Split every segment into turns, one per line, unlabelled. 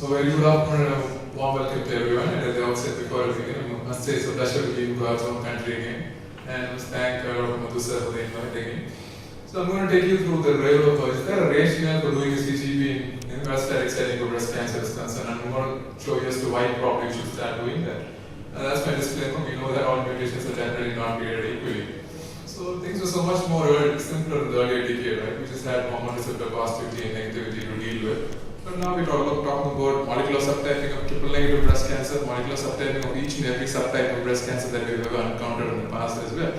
So very good afternoon and a warm welcome to everyone. And at the outset, before I begin, I must say it's a pleasure to be in God's own country again. And I must thank Dr. Madhu sir for the invite again. So I'm going to take you through the rail of is there a rationale for doing a CGP in metastatic setting for breast cancer is concerned. And I'm going to show you as to why probably you should start doing that. And that's my disclaimer. We know that all mutations are generally not created equally. So things were so much more simpler in the earlier decade, right? We just had hormone receptor positivity and negativity to deal with. But now we're talking about molecular subtyping of triple negative breast cancer, molecular subtyping of each and every subtype of breast cancer that we've ever encountered in the past as well.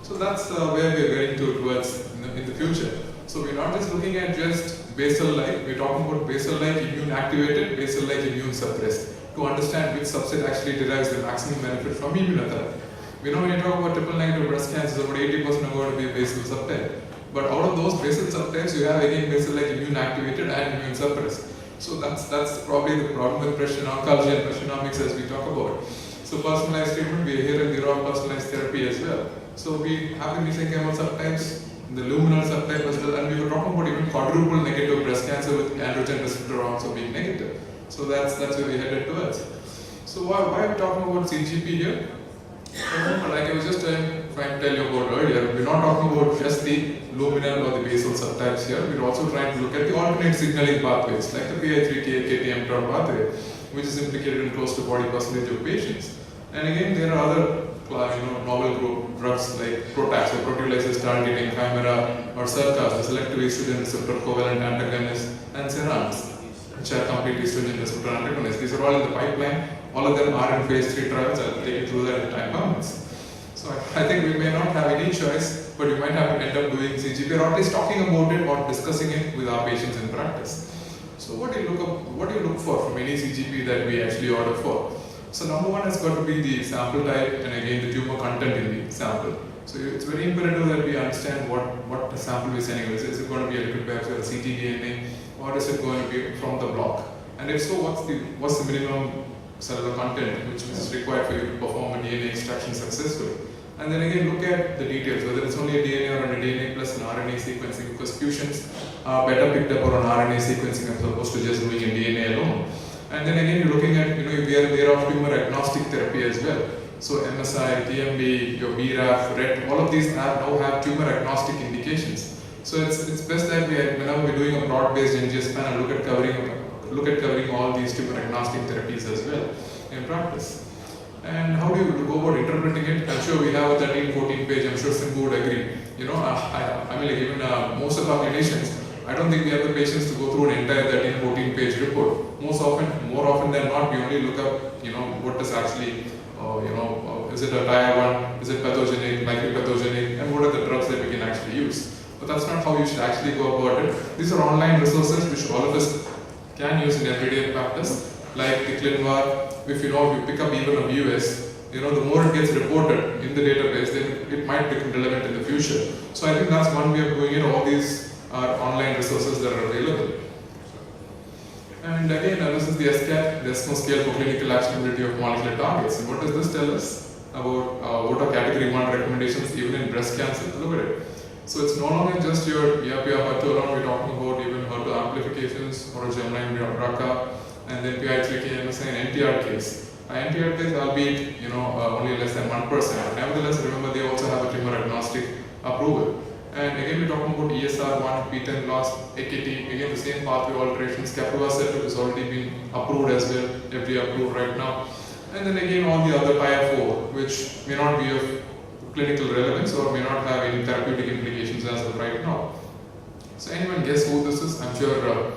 So that's where we're getting towards in the future. So we're not just looking at just basal-like, we're talking about basal-like immune activated, basal-like immune suppressed to understand which subset actually derives the maximum benefit from immunotherapy. We know when you talk about triple negative breast cancer, about 80% are going to be a basal subtype. But out of those basal subtypes, you have again basal-like immune activated and immune suppressed. So that's probably the problem with oncology and pressure as we talk about. So personalized treatment, we are here in the raw personalized therapy as well. So we have been mesenchymal subtypes, the luminal subtype as well, and we were talking about even quadruple negative breast cancer with androgen receptor also being negative. So that's where we headed towards. So why are we talking about CGP here? Like I was just trying to tell you about earlier, we're not talking about just the luminal or the basal subtypes here. We're also trying to look at the alternate signaling pathways like the PI3K/KT/mTOR pathway, which is implicated in close to 40% of patients. And again, there are other novel group drugs like Protax or proteolysis targeting Chimera or Sercas, the selective estrogen receptor covalent antagonist, and Serans, which are complete estrogen receptor antagonists. These are all in the pipeline. All of them are in phase 3 trials. I'll take you through that in time permits. So I think we may not have any choice, but we might have to end up doing CGP or at least talking about it or discussing it with our patients in practice. So what do you look for from any CGP that we actually order for? So number one has got to be the sample type and again the tumor content in the sample. So it's very imperative that we understand what the sample we're sending is. Is it going to be a liquid biopsy or a ctDNA, or is it going to be from the block? And if so, what's the minimum cellular content which is required for you to perform a DNA extraction successfully? And then again look at the details, whether it's only a DNA or a DNA plus an RNA sequencing, because fusions are better picked up on RNA sequencing as opposed to just doing a DNA alone. And then again you're looking at, we are aware of tumor agnostic therapy as well. So MSI, TMB, your BRAF, RET, all of these now have tumor agnostic indications. So it's best that whenever we're doing a broad-based NGS panel, look at covering all these tumor agnostic therapies as well in practice. And how do you go about interpreting it? I'm sure we have a 13-14 page, I'm sure Simbu would agree. I mean, like even most of our clinicians, I don't think we have the patience to go through an entire 13-14 page report. More often than not, we only look up, what is actually, is it a tier 1, is it pathogenic, likely pathogenic, and what are the drugs that we can actually use. But that's not how you should actually go about it. These are online resources which all of us can use in everyday practice, like the ClinVar. If you pick up even a VUS, the more it gets reported in the database, then it might become relevant in the future. So I think that's one way of doing it. All these are online resources that are available. And again, this is the SCAT, the ESMO scale for clinical actionability of molecular targets. And what does this tell us about what are category 1 recommendations even in breast cancer? Look at it. So it's no longer just your HER2 alone, we're talking about even HER2 amplifications, or germline BRCA, and then PI3K, MSI, and NTR case. NTR case, albeit only less than 1%, but nevertheless, remember they also have a tumor agnostic approval. And again, we're talking about ESR1, PTEN loss, AKT, again the same pathway alterations. Capivasertib has already been approved as well, FDA approved right now. And then again, all the other tier 4, which may not be of clinical relevance or may not have any therapeutic implications as of right now. So anyone guess who this is? I'm sure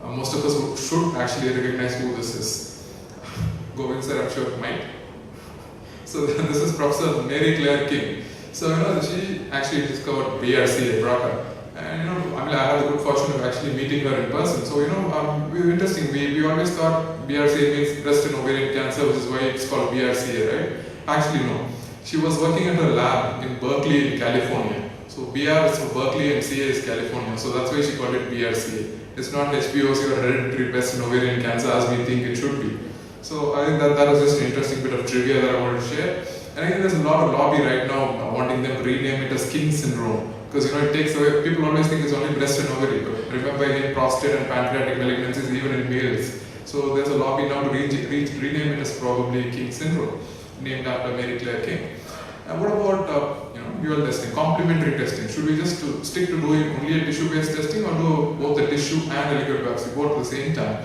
most of us should actually recognize who this is. Govind sir, I'm sure might. So this is Professor Mary Claire King. So she actually discovered BRCA, BRCA. And I had the good fortune of actually meeting her in person. So we were interesting. We always thought BRCA means breast and ovarian cancer, which is why it's called BRCA, right? Actually no. She was working at a lab in Berkeley, in California. So BR is for Berkeley and CA is California. So that's why she called it BRCA. It's not HPOC or hereditary breast and ovarian cancer as we think it should be. So I think that was just an interesting bit of trivia that I wanted to share. And I think there's a lot of lobby right now wanting them to rename it as King syndrome. Because it takes away, people always think it's only breast and ovary. But remember again, prostate and pancreatic malignancies even in males. So there's a lobby now to rename it as probably King syndrome, named after Mary Claire King. And what about dual testing, complementary testing? Should we just stick to doing only a tissue-based testing, or do both the tissue and the liquid biopsy both at the same time?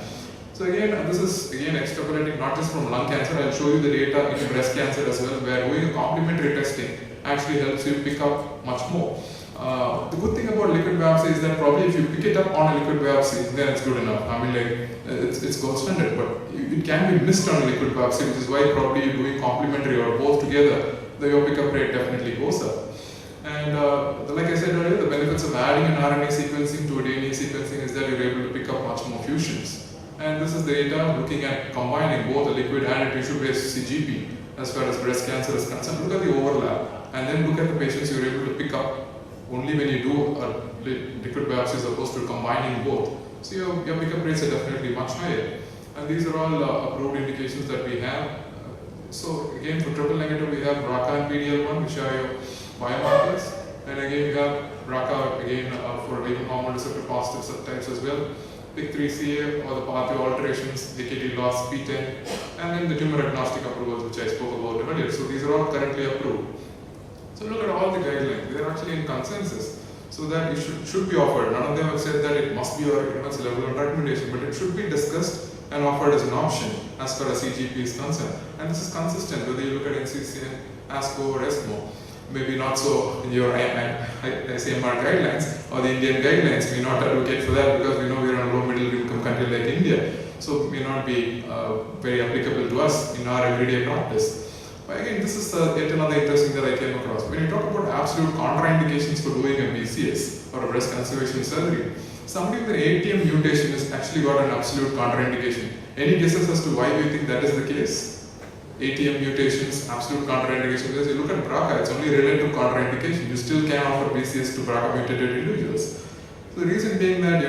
So again, this is extrapolating not just from lung cancer. I'll show you the data in breast cancer as well, where doing a complementary testing actually helps you pick up much more. The good thing about liquid biopsy is that probably if you pick it up on a liquid biopsy, then it's good enough. I mean, like, it's gold standard, but it can be missed on a liquid biopsy, which is why probably you're doing complementary or both together, your pickup rate definitely goes up. And like I said earlier, the benefits of adding an RNA sequencing to a DNA sequencing is that you're able to pick up much more fusions. And this is the data looking at combining both a liquid and a tissue-based CGP as far as breast cancer is concerned. Look at the overlap, and then look at the patients you're able to pick up only when you do a liquid biopsy as opposed to combining both. So your pickup rates are definitely much higher. And these are all approved indications that we have. So again, for triple negative, we have BRCA and PDL1, which are your biomarkers. And again, we have BRCA again for vagal hormone receptor positive subtypes as well. PIK3CA or the pathway alterations, AKT loss, PTEN, and then the tumor agnostic approvals, which I spoke about earlier. So these are all currently approved. So look at all the guidelines; they are actually in consensus, so that it should be offered. None of them have said that it must be or it's a level of recommendation, but it should be discussed and offered as an option as far as CGP is concerned. And this is consistent whether you look at NCCN, ASCO, or ESMO. Maybe not so in your ICMR guidelines or the Indian guidelines. We not advocate for that because we know we are in a low middle income country like India. So it may not be very applicable to us in our everyday practice. But again, this is yet another interesting that I came across. When you talk about absolute contraindications for doing a BCS or a breast conservation surgery, somebody with an ATM mutation has actually got an absolute contraindication. Any guesses as to why do you think that is the case? ATM mutations, absolute contraindication. Because you look at BRCA, it's only related to contraindication. You still can offer BCS to BRCA mutated individuals. So the reason being that,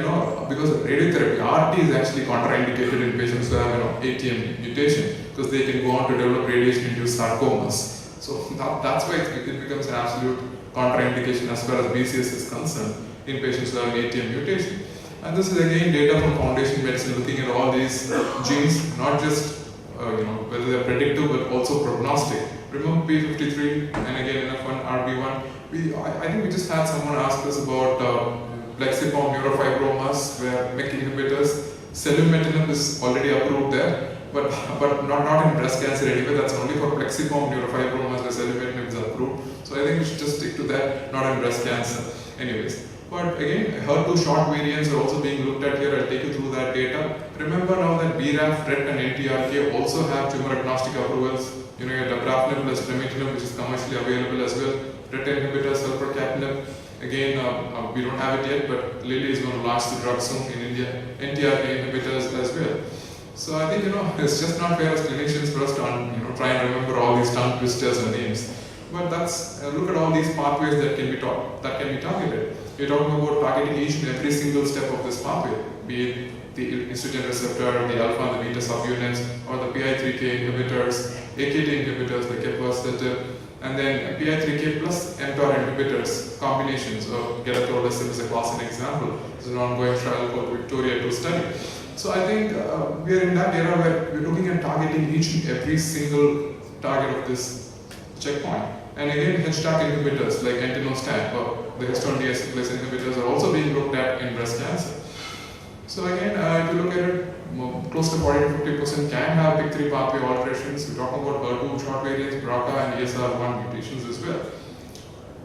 because of radiotherapy, RT is actually contraindicated in patients who have ATM mutation, because they can go on to develop radiation-induced sarcomas. So that's why it becomes an absolute contraindication as far as BCS is concerned in patients who have an ATM mutation. And this is again data from Foundation Medicine looking at all these genes, not just whether they're predictive but also prognostic. Remember P53 and again NF1, RB1. I think we just had someone ask us about plexiform neurofibromas where MEK inhibitors. Selumetinib is already approved there, but not in breast cancer anyway. That's only for plexiform neurofibromas where selumetinib is approved. So I think we should just stick to that, not in breast cancer. Anyways. But again, HER2 short variants are also being looked at here. I'll take you through that data. Remember now that BRAF, RET and NTRK also have tumor agnostic approvals. Your dabrafenib plus trametinib, which is commercially available as well. RET inhibitors, sulfatinib. Again, we don't have it yet, but Lilly is going to launch the drug soon in India. NTRK inhibitors as well. So I think it's just not fair as clinicians for us to try and remember all these tongue twisters and names. But that's look at all these pathways that can be targeted. We're talking about targeting each and every single step of this pathway, be it the estrogen receptor, the alpha and the beta subunits, or the PI3K inhibitors, AKT inhibitors like capacitive, and then PI3K plus mTOR inhibitors combinations. Gedatolisib is a classic example. It's an ongoing trial called Victoria 2 study. So I think we are in that era where we're looking at targeting each and every single target of this checkpoint. And again, HDAC inhibitors like entinostat or the histone deacetylase inhibitors are also being looked at in breast cancer. So again, if you look at it, close to 40 to 50% can have PIK3 pathway alterations. We're talking about HER2 short variants, BRCA and ESR1 mutations as well.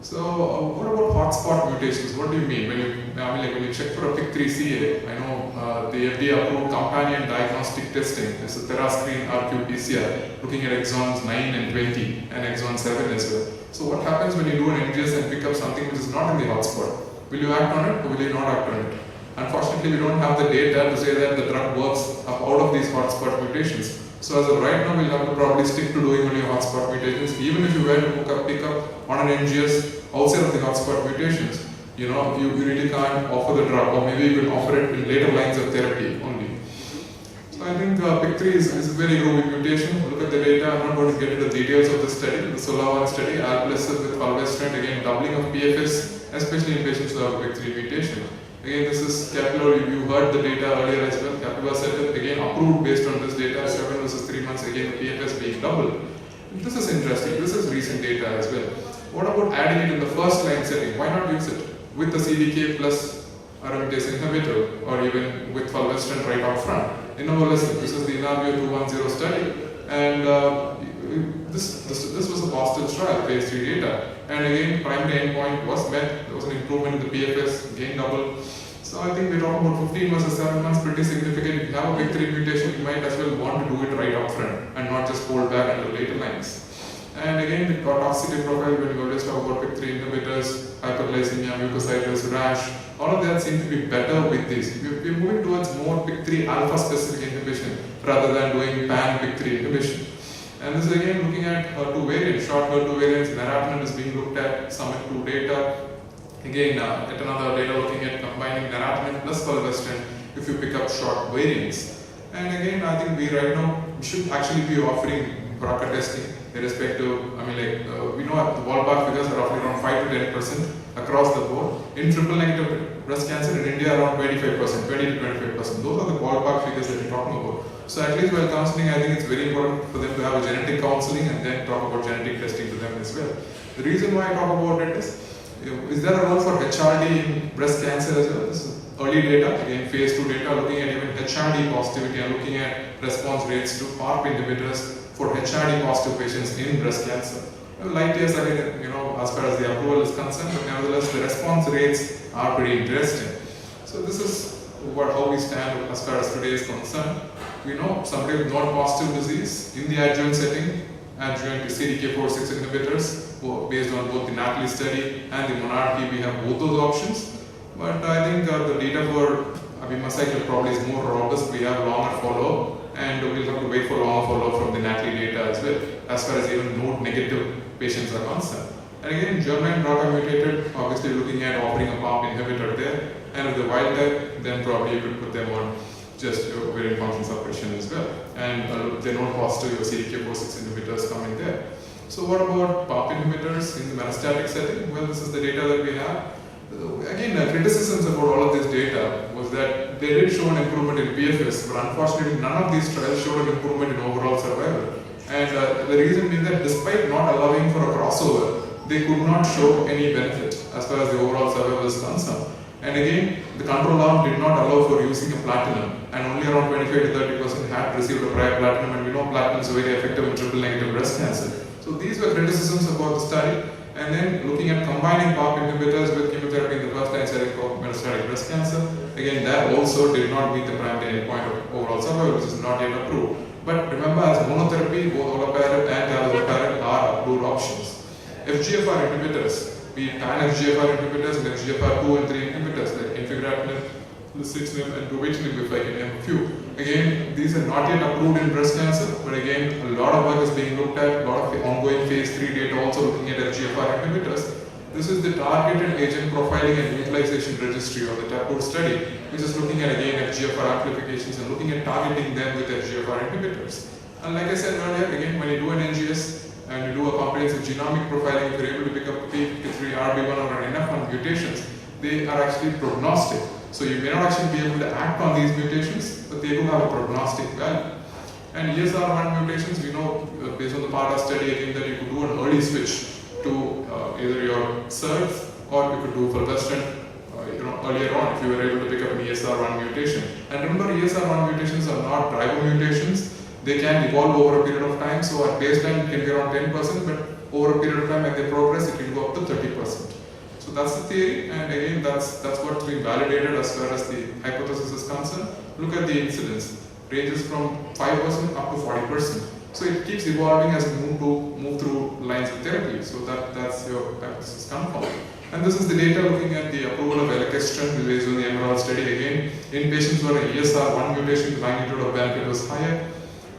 So what about hotspot mutations? What do you mean? When you check for a PIK3CA, I know the FDA approved companion diagnostic testing. It's a TheraScreen RQ-PCR looking at exons 9 and 20 and exon 7 as well. So what happens when you do an NGS and pick up something which is not in the hotspot? Will you act on it or will you not act on it? Unfortunately, we don't have the data to say that the drug works out of these hotspot mutations. So as of right now, we'll have to probably stick to doing only hotspot mutations. Even if you were to pick up on an NGS outside of the hotspot mutations, you really can't offer the drug, or maybe you can offer it in later lines of therapy only. So I think PIK3 is a very low mutation. Look at the data. I'm not going to get into the details of the study. The SOLA-1 study, alpelisib with fulvestrant, again doubling of PFS, especially in patients who have a PIK3 mutation. Again, this is Kepler, you heard the data earlier as well. Kepler said that again approved based on this data, 7 versus 3 months, again the PFS being double. This is interesting, this is recent data as well. What about adding it in the first line setting? Why not use it with the CDK plus aromatase inhibitor or even with fulvestrant right up front? Innovolizumab, this is the INAVIO 210 study, and this was a positive trial, phase 3 data. And again, primary endpoint was met. There was an improvement in the PFS, gain double. So I think we're talking about 15 versus 7 months, pretty significant. If you have a big 3 mutation, you might as well want to do it right up front and not just hold back until later lines. And again, the toxicity profile, when you always talk about PIK3 inhibitors, hyperglycemia, mucositis, rash, all of that seems to be better with this. We're moving towards more PIK3 alpha specific inhibition rather than doing pan PIK3 inhibition. And this is again looking at HER2 variants, short HER2 variants. Neratinib is being looked at, Summit 2 data. Again, yet another data looking at combining neratinib plus fulvestrant if you pick up short variants. And again, I think we right now should actually be offering BRCA testing, irrespective. I mean, we know the ballpark figures are roughly around 5 to 10% across the board. In triple negative breast cancer in India, around 25%, 20 to 25%. Those are the ballpark figures that we're talking about. So at least while counseling, I think it's very important for them to have a genetic counseling and then talk about genetic testing to them as well. The reason why I talk about it is there a role for HRD in breast cancer as well? This is early data, again phase 2 data, looking at even HRD positivity and looking at response rates to PARP inhibitors for HRD positive patients in breast cancer. Light years again, as far as the approval is concerned, but nevertheless the response rates are pretty interesting. So this is how we stand as far as today is concerned. We know somebody with node-positive disease in the adjuvant setting, adjuvant CDK4/6 inhibitors, based on both the NATALEE study and the Monarchy, we have both those options. But I think the data for abemaciclib probably is more robust. We have longer follow-up, and we'll have to wait for longer follow-up from the NATALEE data as well, as far as even node-negative patients are concerned. And again, germline BRCA mutated, obviously looking at offering a PARP inhibitor there, and with the wild type, then probably you could put them on just ovarian function suppression as well. And they're not positive, your CDK4/6 inhibitors come in there. So what about PARP inhibitors in the metastatic setting? Well, this is the data that we have. Again, criticisms about all of this data was that they did show an improvement in PFS, but unfortunately none of these trials showed an improvement in overall survival. And the reason being that despite not allowing for a crossover, they could not show any benefit as far as the overall survival is concerned. And again, the control arm did not allow for using a platinum, and only around 25 to 30% had received a prior platinum, and we know platinum is very effective in triple negative breast cancer. So these were criticisms about the study. And then looking at combining PARP inhibitors with chemotherapy in the first line setting for metastatic breast cancer, again that also did not meet the primary endpoint of overall survival, which is not yet approved. But remember, as monotherapy, both olaparib and talazoparib are approved options. FGFR inhibitors, be it pan-FGFR inhibitors and FGFR2 and 3 inhibitors like infigratinib, lucitinib and duvetinib, if I can name a few. Again, these are not yet approved in breast cancer, but again, a lot of work is being looked at, a lot of ongoing phase 3 data also looking at FGFR inhibitors. This is the targeted agent profiling and utilization registry of the TAPUR study, which is looking at again FGFR amplifications and looking at targeting them with FGFR inhibitors. And like I said earlier, again, when you do an NGS, and you do a comprehensive genomic profiling, if you're able to pick up P53, RB1 or an NF1 mutations, they are actually prognostic. So you may not actually be able to act on these mutations, but they do have a prognostic value. And ESR1 mutations, we know based on the PARTA study again that you could do an early switch to either your SERDs or you could do fulvestrant earlier on if you were able to pick up an ESR1 mutation. And remember, ESR1 mutations are not driver mutations. They can evolve over a period of time, so at baseline it can be around 10%, but over a period of time as they progress it can go up to 30%. So that's the theory, and again that's what's been validated as far as the hypothesis is concerned. Look at the incidence, ranges from 5% up to 40%. So it keeps evolving as we move through lines of therapy. So that's your hypothesis confirmed. And this is the data looking at the approval of electrostrin based on the Emerald study again. In patients who are an ESR1 mutation, the magnitude of benefit was higher.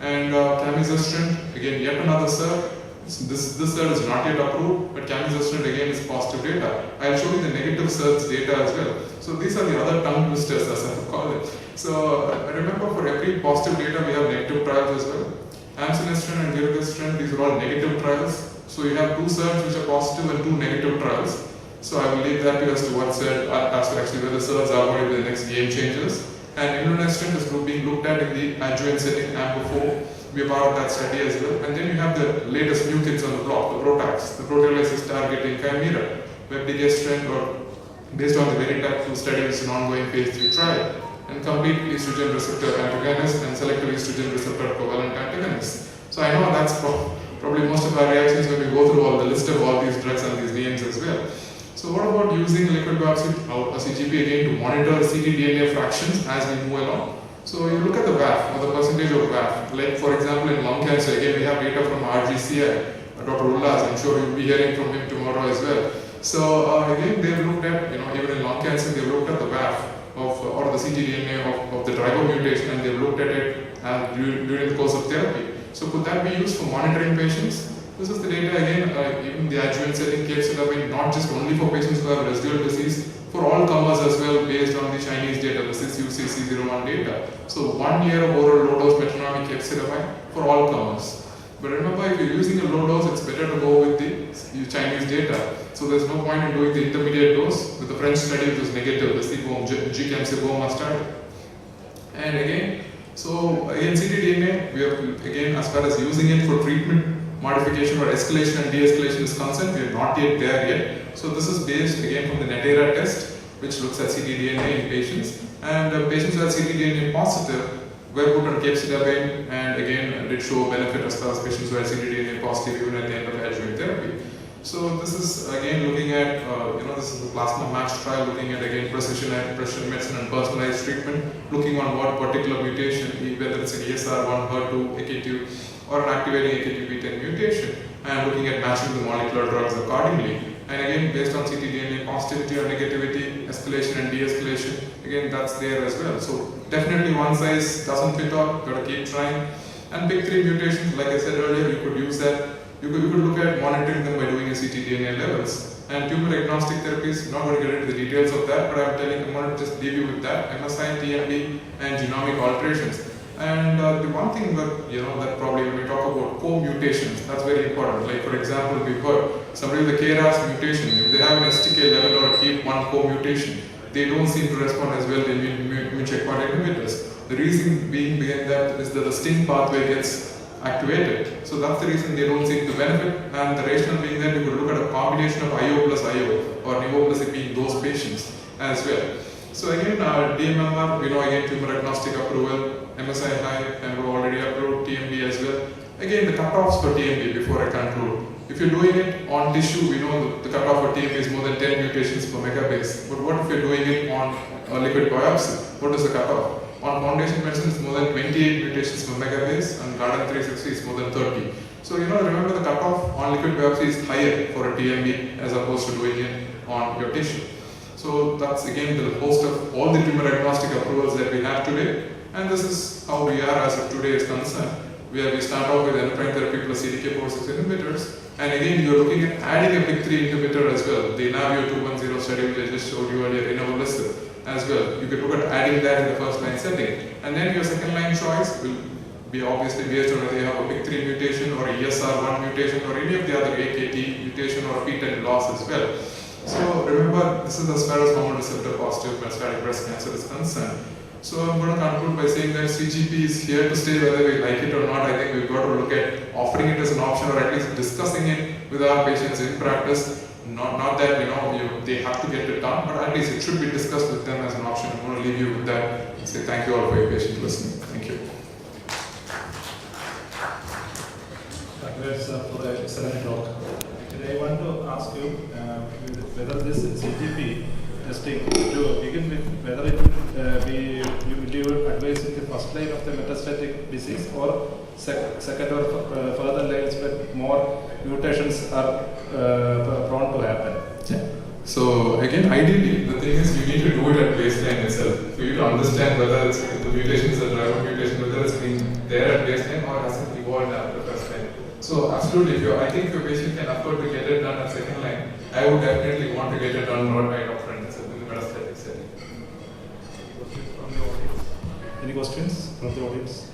And camizestrant, again yet another SERD. This SERD is not yet approved, but camizestrant again is positive data. I'll show you the negative SERDs data as well. So these are the other tongue twisters, as I call it. So remember, for every positive data we have negative trials as well. Amcinestrin and giredestrant, these are all negative trials. So you have two SERDs which are positive and two negative trials. So I will leave that to as to what said, as to actually whether cells are going to be the next game changers. And imlunestrant is being looked at in the adjuvant setting and before we are part of that study as well. And then you have the latest new kids on the block, the PROTACs, the proteolysis targeting chimera, vepdegestrant, or based on the very type 2 study, which is an ongoing phase 3 trial, and complete estrogen receptor antagonist and selective estrogen receptor covalent antagonist. So I know that's probably most of our reactions when we go through all the list of all these drugs and these names as well. So what about using liquid biopsy or CGP again to monitor ctDNA fractions as we move along? So you look at the VAF or the percentage of VAF. Like for example in lung cancer, again we have data from RGCI, Dr. Ullas, I'm sure you'll be hearing from him tomorrow as well. So again they've looked at, even in lung cancer they've looked at the VAF or the ctDNA of the driver mutation, and they've looked at it during the course of therapy. So could that be used for monitoring patients? This is the data again, even the adjuvant setting case study, not just only for patients who have residual disease, for all comers as well, based on the Chinese data, the 6UCC01 data. So 1 year of oral low dose metronamic capecitabine for all comers. But remember, if you're using a low dose, it's better to go with the Chinese data. So there's no point in doing the intermediate dose with the French study, which is negative, the GChem study. And again, ctDNA, we are again, as far as using it for treatment, modification or escalation and de-escalation is concerned, we are not yet there yet. So this is based again from the NETERA test, which looks at ctDNA in patients. And patients who are ctDNA positive were put on capecitabine, and again did show benefit as far as patients who are ctDNA positive even at the end of adjuvant therapy. So this is again looking at, this is the plasma match trial, looking at again precision medicine and personalized treatment, looking on what particular mutation, whether it's an ESR1, HER2, AKT, or an activating AKT-B10 mutation, and looking at matching the molecular drugs accordingly. And again, based on ctDNA positivity or negativity, escalation and de-escalation, again that's there as well. So definitely one size doesn't fit all, gotta keep trying. And big 3 mutations, like I said earlier, you could use that. You could look at monitoring them by doing a ctDNA levels. And tumor agnostic therapies, not going to get into the details of that, but I'm going to just leave you with that, MSI, TMB, and genomic alterations. And the one thing that probably when we talk about co-mutations, that's very important. Like for example, we've heard somebody with a KRAS mutation, if they have an STK11 or a KEAP1 co-mutation, they don't seem to respond as well to immune checkpoint inhibitors. The reason being behind that is that the STING pathway gets activated. So that's the reason they don't seem to benefit, and the rationale being that you could look at a combination of IO plus IO or Nivo plus IP in those patients as well. So again, DMMR, again tumor agnostic approval, MSI high, and we've already approved TMB as well. Again, the cutoffs for TMB before I conclude. If you're doing it on tissue, we know the cutoff for TMB is more than 10 mutations per megabase. But what if you're doing it on liquid biopsy? What is the cutoff? On foundation medicine, it's more than 28 mutations per megabase, and Garden 360 is more than 30. So remember the cutoff on liquid biopsy is higher for a TMB as opposed to doing it on your tissue. So that's again the host of all the tumor agnostic approvals that we have today, and this is how we are as of today is concerned. We start off with endocrine therapy plus CDK4/6 inhibitors, and again you're looking at adding a big 3 inhibitor as well. The Navio 210 study which I just showed you earlier, inavolisib as well. You could look at adding that in the first line setting, and then your second line choice will be obviously based on whether you have a big 3 mutation or a ESR1 mutation or any of the other AKT mutation or P10 loss as well. So remember, this is as far as hormone receptor positive metastatic breast cancer is concerned. So I'm going to conclude by saying that CGP is here to stay whether we like it or not. I think we've got to look at offering it as an option, or at least discussing it with our patients in practice. Not that they have to get it done, but at least it should be discussed with them as an option. I'm going to leave you with that and say thank you all for your patient listening. Thank you.
Thanks for the excellent talk. I want to ask you whether this CGP testing, to begin with, whether it will you advise in the first line of the metastatic disease or second or further lines where more mutations are prone to happen?
So again, ideally, the thing is you need to do it at baseline itself for you to understand whether it's the mutations are driver mutation, whether it's been there at baseline or has it evolved after first line. So absolutely, I think if your patient can afford to get it done at second line, I would definitely want to get it done right up front itself in the metastatic setting.
Any questions from the audience?